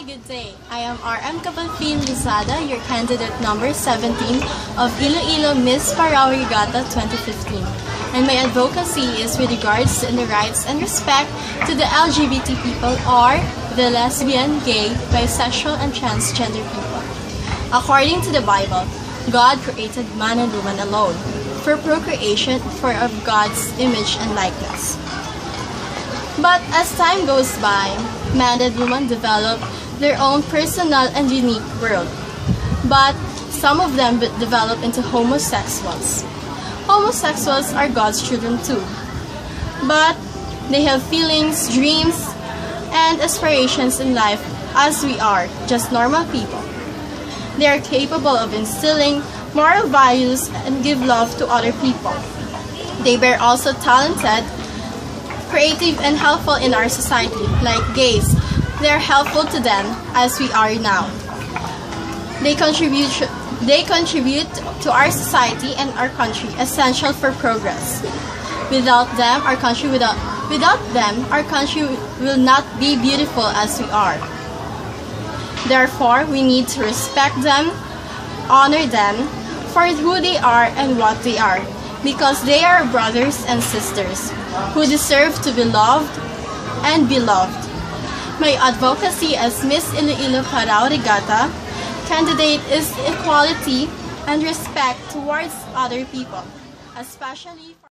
Hi, good day. I am RM Kapalpin Lizada, your candidate number 17 of Iloilo Miss Parao Regatta 2015. And my advocacy is with regards to the rights and respect to the LGBT people or the lesbian, gay, bisexual, and transgender people. According to the Bible, God created man and woman alone for procreation for of God's image and likeness. But as time goes by, man and woman develop their own personal and unique world. But some of them develop into homosexuals. Homosexuals are God's children too. But they have feelings, dreams, and aspirations in life as we are, just normal people. They are capable of instilling moral values and give love to other people. They were also talented, creative, and helpful in our society, like gays. They are helpful to them as we are now. They contribute to our society and our country, essential for progress. Without them, our country will not be beautiful as we are. Therefore, we need to respect them, honor them for who they are and what they are, because they are brothers and sisters who deserve to be loved and be loved. My advocacy as Miss Iloilo Parao Regatta candidate is equality and respect towards other people, especially for